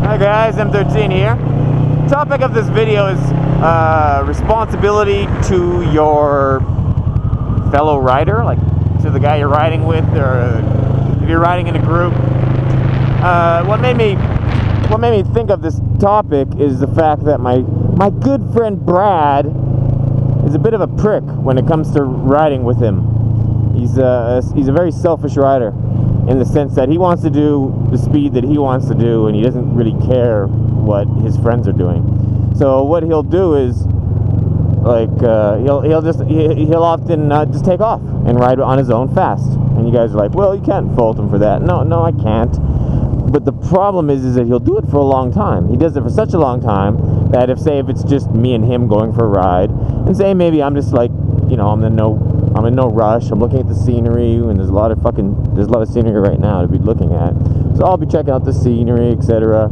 Hi guys, M13 here. Topic of this video is responsibility to your fellow rider, like to the guy you're riding with, or if you're riding in a group. What made me think of this topic is the fact that my good friend Brad is a bit of a prick when it comes to riding with him. He's a very selfish rider, in the sense that he wants to do the speed that he wants to do, and he doesn't really care what his friends are doing. So what he'll do is, like, he'll often just take off and ride on his own fast. And you guys are like, well, you can't fault him for that. No, I can't. But the problem is that he'll do it for a long time. He does it for such a long time that if it's just me and him going for a ride, and say maybe I'm just like, you know, I'm in no rush. I'm looking at the scenery, and there's a lot of scenery right now to be looking at. So I'll be checking out the scenery, etc.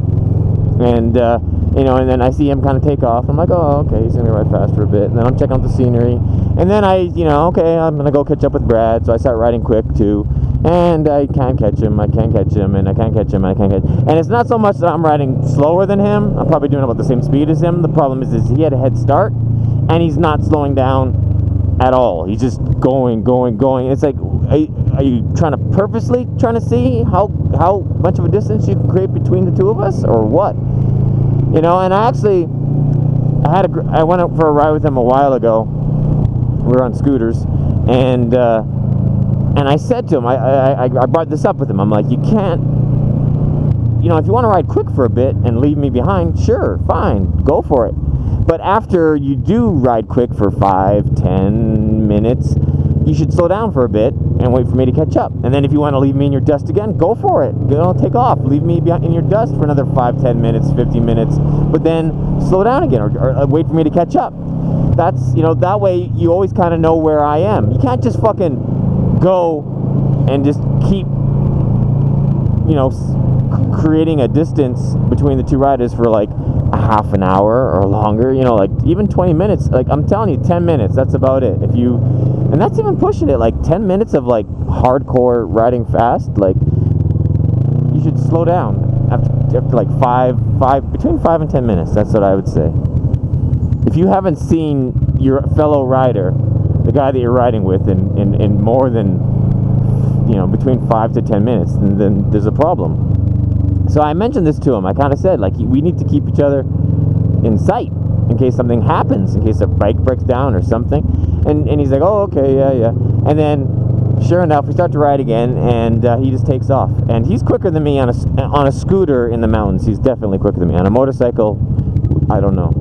And you know, and then I see him kind of take off. I'm like, oh, okay, he's gonna ride fast for a bit. And then I'm checking out the scenery, and then okay, I'm gonna go catch up with Brad. So I start riding quick too, and I can't catch him. I can't catch him, and I can't catch him, and I can't catch. And it's not so much that I'm riding slower than him. I'm probably doing about the same speed as him. The problem is he had a head start, and he's not slowing down at all. He's just going. It's like, are you purposely trying to see how much of a distance you can create between the two of us, or what? You know, and I went out for a ride with him a while ago. We were on scooters, and I said to him, I brought this up with him. I'm like, you can't, you know, if you want to ride quick for a bit and leave me behind, sure, fine, go for it. But after you do ride quick for 5-10 minutes, you should slow down for a bit and wait for me to catch up. And then if you want to leave me in your dust again, go for it. You know, take off. Leave me in your dust for another 5-10 minutes, 50 minutes. But then slow down again, or wait for me to catch up. That's, you know, that way you always kind of know where I am. You can't just fucking go and just keep, you know, creating a distance between the two riders for like a half an hour or longer, you know, like even 20 minutes. Like, I'm telling you, 10 minutes, that's about it. And that's even pushing it. Like 10 minutes of like hardcore riding fast, like, you should slow down after like between 5 and 10 minutes. That's what I would say. If you haven't seen your fellow rider, the guy that you're riding with, in more than, you know, between 5 to 10 minutes, then there's a problem. So I mentioned this to him. I kind of said, like, we need to keep each other in sight in case something happens, in case a bike breaks down or something. And he's like, oh, okay, yeah. And then, sure enough, we start to ride again, and he just takes off. And he's quicker than me on a scooter in the mountains. He's definitely quicker than me. On a motorcycle, I don't know.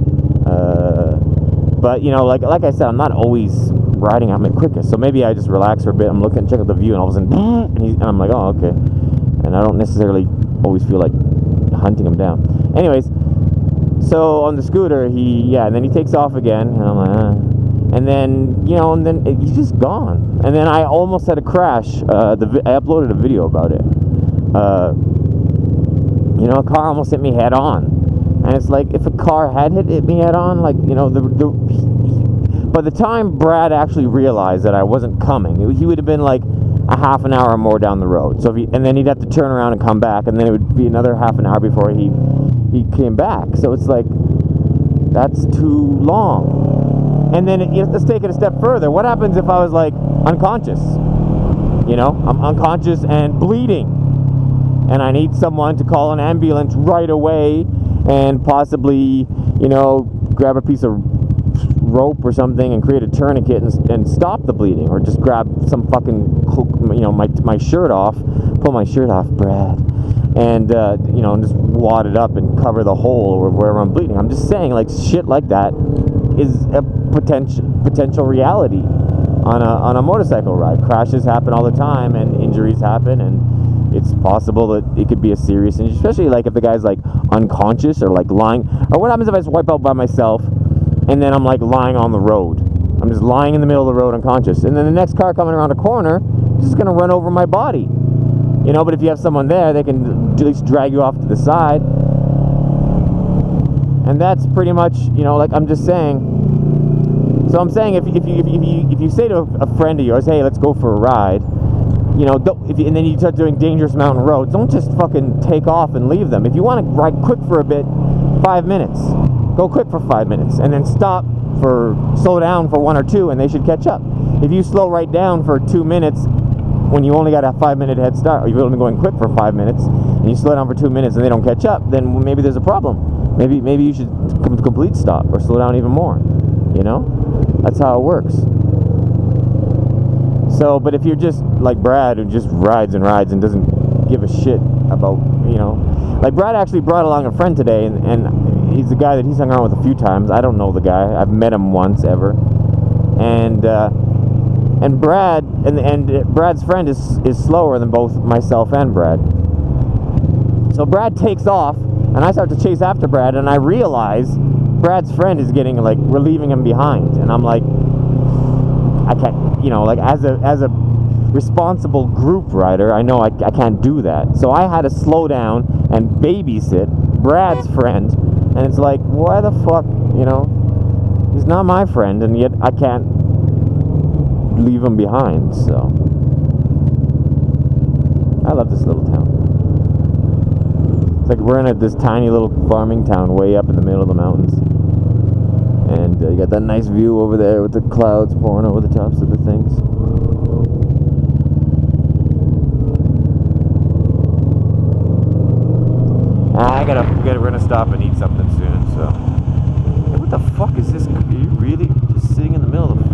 But, you know, like I said, I'm not always riding at my quickest. So maybe I just relax for a bit. I'm looking, check out the view, and all of a sudden, and I'm like, oh, okay. And I don't necessarily always feel like hunting him down. Anyways, so on the scooter, and then he takes off again, and I'm like, and then, you know, and then he's just gone. And then I almost had a crash. I uploaded a video about it. You know, a car almost hit me head on. And it's like, if a car had hit me head on, like, you know, by the time Brad actually realized that I wasn't coming, he would have been like a half an hour or more down the road. So and then he'd have to turn around and come back, and then it would be another half an hour before he came back. So it's like, that's too long. And then let's take it a step further. What happens if I was like unconscious? You know, I'm unconscious and bleeding, and I need someone to call an ambulance right away, and possibly, you know, grab a piece of rope or something and create a tourniquet and stop the bleeding, or just grab some fucking, you know, my shirt off, pull my shirt off, Brad, and you know, and just wad it up and cover the hole wherever I'm bleeding. I'm just saying, like, shit like that is a potential reality on a motorcycle ride. Crashes happen all the time, and injuries happen, and it's possible that it could be a serious injury, especially like if the guy's like unconscious or like lying. Or what happens if I just wipe out by myself and then I'm like lying on the road? I'm just lying in the middle of the road unconscious, and then the next car coming around a corner is just gonna run over my body, you know. But if you have someone there, they can at least drag you off to the side. And that's pretty much, you know, like, I'm just saying. So I'm saying, if you say to a friend of yours, hey, let's go for a ride, you know, and then you start doing dangerous mountain roads, don't just fucking take off and leave them. If you want to ride quick for a bit, 5 minutes. Go quick for 5 minutes, and then slow down for 1 or 2, and they should catch up. If you slow right down for 2 minutes, when you only got a 5-minute head start, or you've only going quick for 5 minutes, and you slow down for 2 minutes and they don't catch up, then maybe there's a problem. Maybe you should complete stop or slow down even more. You know, that's how it works. So, but if you're just like Brad, who just rides and rides and doesn't give a shit about, you know, like Brad actually brought along a friend today, and he's a guy that he's hung around with a few times. I don't know the guy. I've met him once ever, and Brad and Brad's friend is slower than both myself and Brad. So Brad takes off, and I start to chase after Brad, and I realize Brad's friend is getting, like, we're leaving him behind, and I'm like, I can't, you know, like, as a responsible group rider, I know I can't do that. So I had to slow down and babysit Brad's friend, and it's like, why the fuck, you know, he's not my friend, and yet I can't leave him behind. So I love this little town. It's like we're in this tiny little farming town way up in the middle of the mountains, and you got that nice view over there with the clouds pouring over the tops of the things. We're gonna stop and eat something soon. So, hey, what the fuck is this? Are you really just sitting in the middle of the